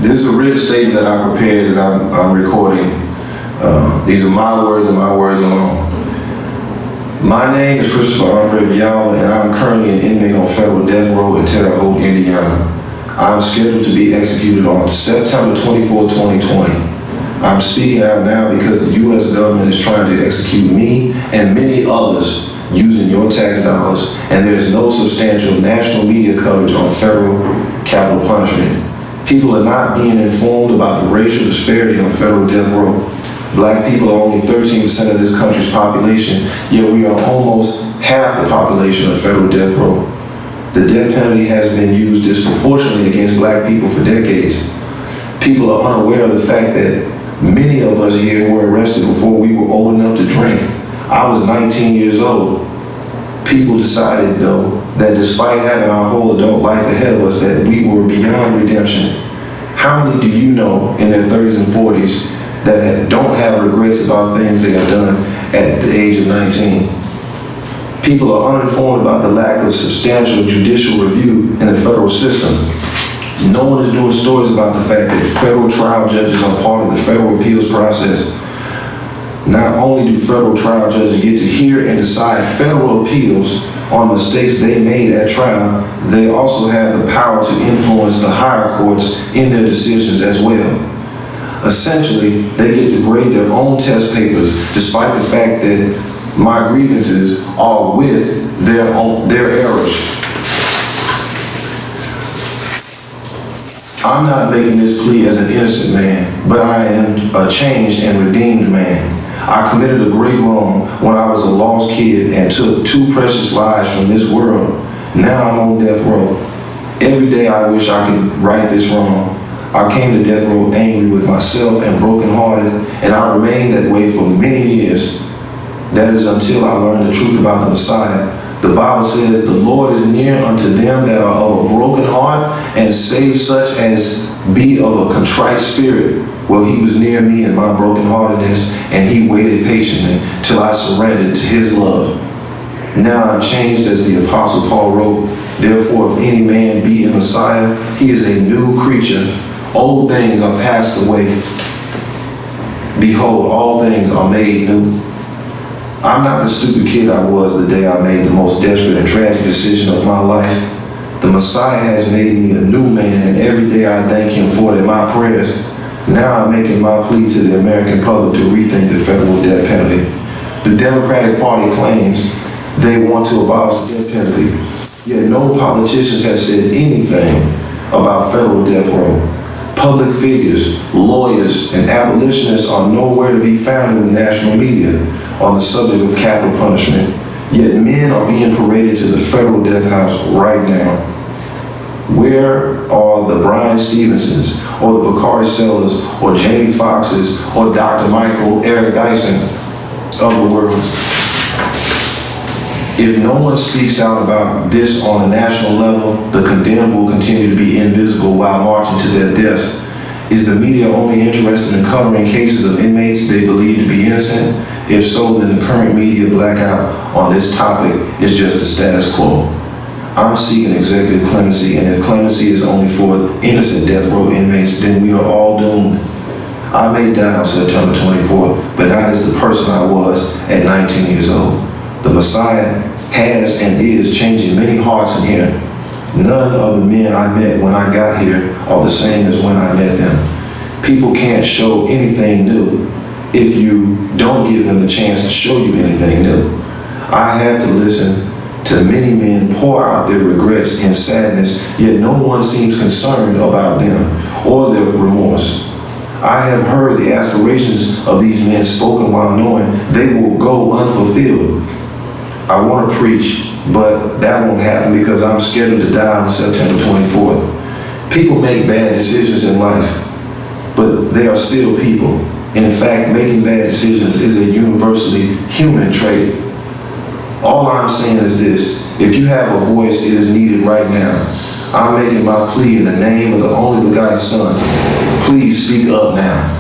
This is a written statement that I prepared that I'm recording. These are my words and my words alone. My name is Christopher Andre Vialva, and I'm currently an inmate on federal death row in Terre Haute, Indiana. I'm scheduled to be executed on September 24, 2020. I'm speaking out now because the U.S. government is trying to execute me and many others using your tax dollars, and there's no substantial national media coverage on federal capital punishment. People are not being informed about the racial disparity on federal death row. Black people are only 13% of this country's population, yet we are almost half the population of federal death row. The death penalty has been used disproportionately against black people for decades. People are unaware of the fact that many of us here were arrested before we were old enough to drink. I was 19 years old. People decided, though, that despite having our whole adult life ahead of us, that we were beyond redemption. How many do you know in their 30s and 40s that don't have regrets about things they have done at the age of 19? People are uninformed about the lack of substantial judicial review in the federal system. No one is doing stories about the fact that federal trial judges are part of the federal appeals process. Not only do federal trial judges get to hear and decide federal appeals on mistakes they made at trial, they also have the power to influence the higher courts in their decisions as well. Essentially, they get to grade their own test papers, despite the fact that my grievances are with their errors. I'm not making this plea as an innocent man, but I am a changed and redeemed man. I committed a great wrong when I was a lost kid and took 2 precious lives from this world. Now I'm on death row. Every day I wish I could right this wrong. I came to death row angry with myself and brokenhearted, and I remained that way for many years. That is until I learned the truth about the Messiah. The Bible says, "The Lord is near unto them that are of a broken heart, and save such as be of a contrite spirit." Well, he was near me in my brokenheartedness, and he waited patiently till I surrendered to his love. Now I'm changed, as the Apostle Paul wrote, "Therefore, if any man be a Messiah, he is a new creature. Old things are passed away. Behold, all things are made new." I'm not the stupid kid I was the day I made the most desperate and tragic decision of my life. The Messiah has made me a new man, and every day I thank him for it in my prayers. Now I'm making my plea to the American public to rethink the federal death penalty. The Democratic Party claims they want to abolish the death penalty, yet no politicians have said anything about federal death row. Public figures, lawyers, and abolitionists are nowhere to be found in the national media on the subject of capital punishment, yet men are being paraded to the federal death house right now. Where are the Brian Stevensons, or the Bakari Sellers, or Jamie Foxxes, or Dr. Michael Eric Dyson of the world? If no one speaks out about this on a national level, the condemned will continue to be invisible while marching to their deaths. Is the media only interested in covering cases of inmates they believe to be innocent? If so, then the current media blackout on this topic is just the status quo. I'm seeking executive clemency, and if clemency is only for innocent death row inmates, then we are all doomed. I may die on September 24th, but not as the person I was at 19 years old. The Messiah has and is changing many hearts in here. None of the men I met when I got here are the same as when I met them. People can't show anything new if you don't give them the chance to show you anything new. I had to listen to many men pour out their regrets and sadness, yet no one seems concerned about them or their remorse. I have heard the aspirations of these men spoken while knowing they will go unfulfilled. I want to preach, but that won't happen because I'm scheduled to die on September 24th. People make bad decisions in life, but they are still people. In fact, making bad decisions is a universally human trait. All I'm saying is this: if you have a voice, it is needed right now. I'm making my plea in the name of the only begotten Son. Please speak up now.